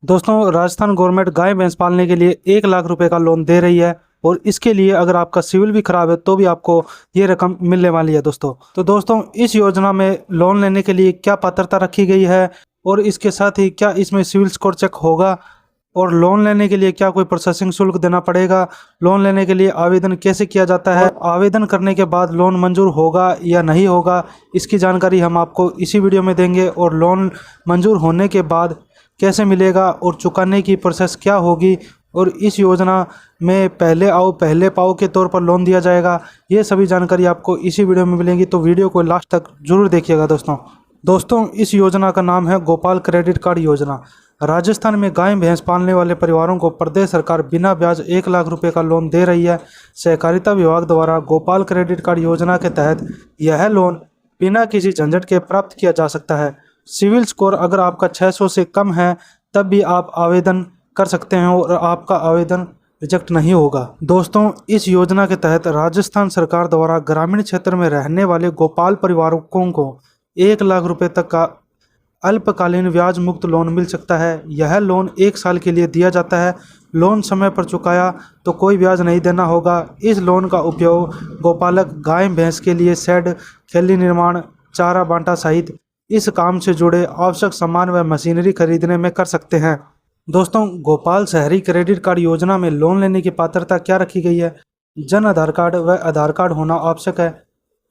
दोस्तों, राजस्थान गवर्नमेंट गाय भैंस पालने के लिए 1 लाख रुपए का लोन दे रही है। और इसके लिए अगर आपका सिविल भी खराब है तो भी आपको ये रकम मिलने वाली है दोस्तों इस योजना में लोन लेने के लिए क्या पात्रता रखी गई है और इसके साथ ही क्या इसमें सिविल स्कोर चेक होगा और लोन लेने के लिए क्या कोई प्रोसेसिंग शुल्क देना पड़ेगा, लोन लेने के लिए आवेदन कैसे किया जाता है, आवेदन करने के बाद लोन मंजूर होगा या नहीं होगा, इसकी जानकारी हम आपको इसी वीडियो में देंगे। और लोन मंजूर होने के बाद कैसे मिलेगा और चुकाने की प्रोसेस क्या होगी और इस योजना में पहले आओ पहले पाओ के तौर पर लोन दिया जाएगा, ये सभी जानकारी आपको इसी वीडियो में मिलेंगी। तो वीडियो को लास्ट तक जरूर देखिएगा दोस्तों इस योजना का नाम है गोपाल क्रेडिट कार्ड योजना। राजस्थान में गाय भैंस पालने वाले परिवारों को प्रदेश सरकार बिना ब्याज 1 लाख रुपए का लोन दे रही है। सहकारिता विभाग द्वारा गोपाल क्रेडिट कार्ड योजना के तहत यह लोन बिना किसी झंझट के प्राप्त किया जा सकता है। सिविल स्कोर अगर आपका 600 से कम है तब भी आप आवेदन कर सकते हैं और आपका आवेदन रिजेक्ट नहीं होगा। दोस्तों इस योजना के तहत राजस्थान सरकार द्वारा ग्रामीण क्षेत्र में रहने वाले गोपाल परिवारों को 1 लाख रुपए तक का अल्पकालीन ब्याज मुक्त लोन मिल सकता है। यह लोन 1 साल के लिए दिया जाता है। लोन समय पर चुकाया तो कोई ब्याज नहीं देना होगा। इस लोन का उपयोग गोपालक गाय भैंस के लिए शेड, खैली निर्माण, चारा बांटा सहित इस काम से जुड़े आवश्यक सामान व मशीनरी खरीदने में कर सकते हैं। दोस्तों गोपाल शहरी क्रेडिट कार्ड योजना में लोन लेने की पात्रता क्या रखी गई है? जन आधार कार्ड व आधार कार्ड होना आवश्यक है।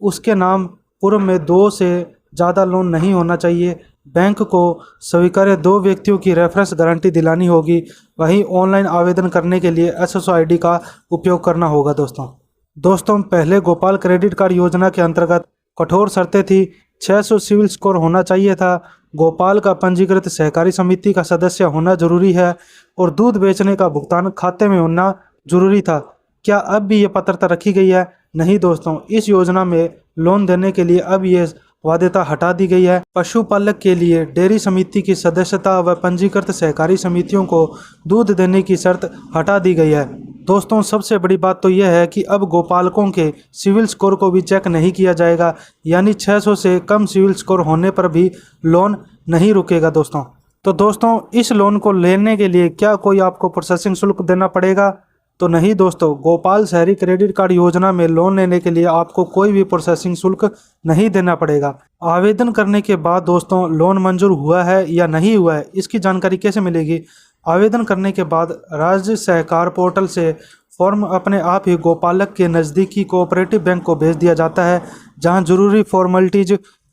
उसके नाम पूर्व में 2 से ज़्यादा लोन नहीं होना चाहिए। बैंक को स्वीकार्य 2 व्यक्तियों की रेफरेंस गारंटी दिलानी होगी। वहीं ऑनलाइन आवेदन करने के लिए SSO ID का उपयोग करना होगा। दोस्तों पहले गोपाल क्रेडिट कार्ड योजना के अंतर्गत कठोर शर्तें थी। 600 सिविल स्कोर होना चाहिए था। गोपाल का पंजीकृत सहकारी समिति का सदस्य होना जरूरी है और दूध बेचने का भुगतान खाते में होना जरूरी था। क्या अब भी ये पात्रता रखी गई है? नहीं दोस्तों, इस योजना में लोन देने के लिए अब ये बाध्यता हटा दी गई है। पशुपालक के लिए डेयरी समिति की सदस्यता व पंजीकृत सहकारी समितियों को दूध देने की शर्त हटा दी गई है। दोस्तों सबसे बड़ी बात तो यह है कि अब गोपालकों के सिविल स्कोर को भी चेक नहीं किया जाएगा, यानी 600 से कम सिविल स्कोर होने पर भी लोन नहीं रुकेगा दोस्तों इस लोन को लेने के लिए क्या कोई आपको प्रोसेसिंग शुल्क देना पड़ेगा? तो नहीं दोस्तों, गोपाल शहरी क्रेडिट कार्ड योजना में लोन लेने के लिए आपको कोई भी प्रोसेसिंग शुल्क नहीं देना पड़ेगा। आवेदन करने के बाद दोस्तों लोन मंजूर हुआ है या नहीं हुआ है, इसकी जानकारी कैसे मिलेगी? आवेदन करने के बाद राज्य सहकार पोर्टल से फॉर्म अपने आप ही गोपालक के नज़दीकी कोऑपरेटिव बैंक को भेज दिया जाता है, जहां जरूरी फॉर्मेलिटीज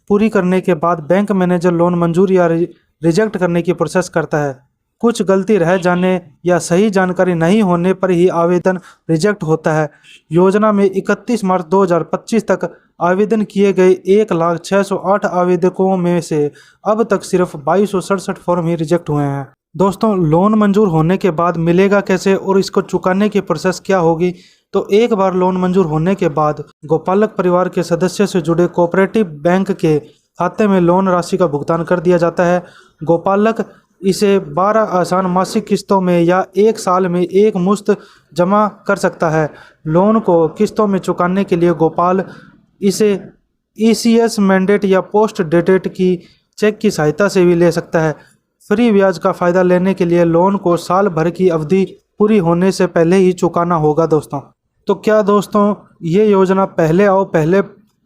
पूरी करने के बाद बैंक मैनेजर लोन मंजूर या रिजेक्ट करने की प्रोसेस करता है। कुछ गलती रह जाने या सही जानकारी नहीं होने पर ही आवेदन रिजेक्ट होता है। योजना में 31 मार्च 2025 तक आवेदन किए गए 1,06,08 आवेदकों में से अब तक सिर्फ 2267 फॉर्म ही रिजेक्ट हुए हैं। दोस्तों लोन मंजूर होने के बाद मिलेगा कैसे और इसको चुकाने की प्रोसेस क्या होगी? तो एक बार लोन मंजूर होने के बाद गोपालक परिवार के सदस्य से जुड़े कोऑपरेटिव बैंक के खाते में लोन राशि का भुगतान कर दिया जाता है। गोपालक इसे 12 आसान मासिक किस्तों में या 1 साल में एक मुश्त जमा कर सकता है। लोन को किस्तों में चुकाने के लिए गोपाल इसे ECS मैंडेट या पोस्ट डेटेड की चेक की सहायता से भी ले सकता है। फ्री ब्याज का फ़ायदा लेने के लिए लोन को साल भर की अवधि पूरी होने से पहले ही चुकाना होगा दोस्तों। तो क्या दोस्तों ये योजना पहले आओ पहले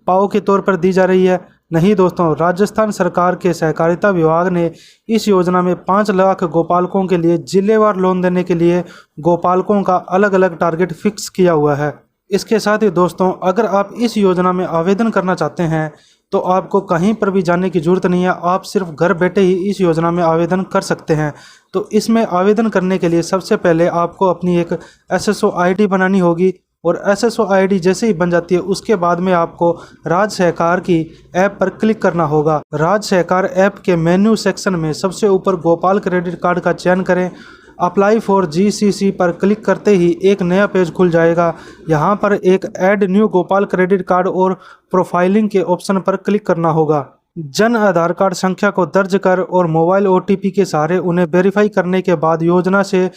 पाओ के तौर पर दी जा रही है? नहीं दोस्तों, राजस्थान सरकार के सहकारिता विभाग ने इस योजना में 5 लाख गोपालकों के लिए जिलेवार लोन देने के लिए गोपालकों का अलग अलग टारगेट फिक्स किया हुआ है। इसके साथ ही दोस्तों अगर आप इस योजना में आवेदन करना चाहते हैं तो आपको कहीं पर भी जाने की ज़रूरत नहीं है, आप सिर्फ घर बैठे ही इस योजना में आवेदन कर सकते हैं। तो इसमें आवेदन करने के लिए सबसे पहले आपको अपनी एक SSO ID बनानी होगी और SSO ID जैसे ही बन जाती है उसके बाद में आपको राज्य सहकार की ऐप पर क्लिक करना होगा। राज्य सहकार ऐप के मेन्यू सेक्शन में सबसे ऊपर गोपाल क्रेडिट कार्ड का चयन करें। अप्लाई फॉर GCC पर क्लिक करते ही एक नया पेज खुल जाएगा। यहाँ पर एक add new Gopal credit card और प्रोफाइलिंग के ऑप्शन पर क्लिक करना होगा। जन आधार कार्ड संख्या को दर्ज कर और मोबाइल OTP के सहारे उन्हें वेरीफाई करने के बाद योजना से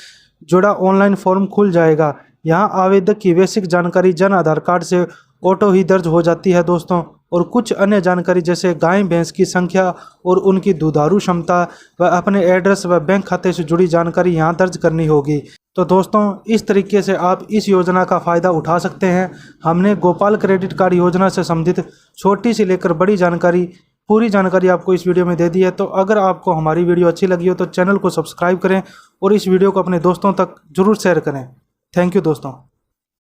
जुड़ा ऑनलाइन फॉर्म खुल जाएगा। यहाँ आवेदक की बेसिक जानकारी जन आधार कार्ड से ऑटो ही दर्ज हो जाती है दोस्तों। और कुछ अन्य जानकारी जैसे गाय भैंस की संख्या और उनकी दुधारू क्षमता व अपने एड्रेस व बैंक खाते से जुड़ी जानकारी यहाँ दर्ज करनी होगी। तो दोस्तों इस तरीके से आप इस योजना का फ़ायदा उठा सकते हैं। हमने गोपाल क्रेडिट कार्ड योजना से संबंधित छोटी से लेकर बड़ी जानकारी, पूरी जानकारी आपको इस वीडियो में दे दी है। तो अगर आपको हमारी वीडियो अच्छी लगी हो तो चैनल को सब्सक्राइब करें और इस वीडियो को अपने दोस्तों तक जरूर शेयर करें। थैंक यू दोस्तों।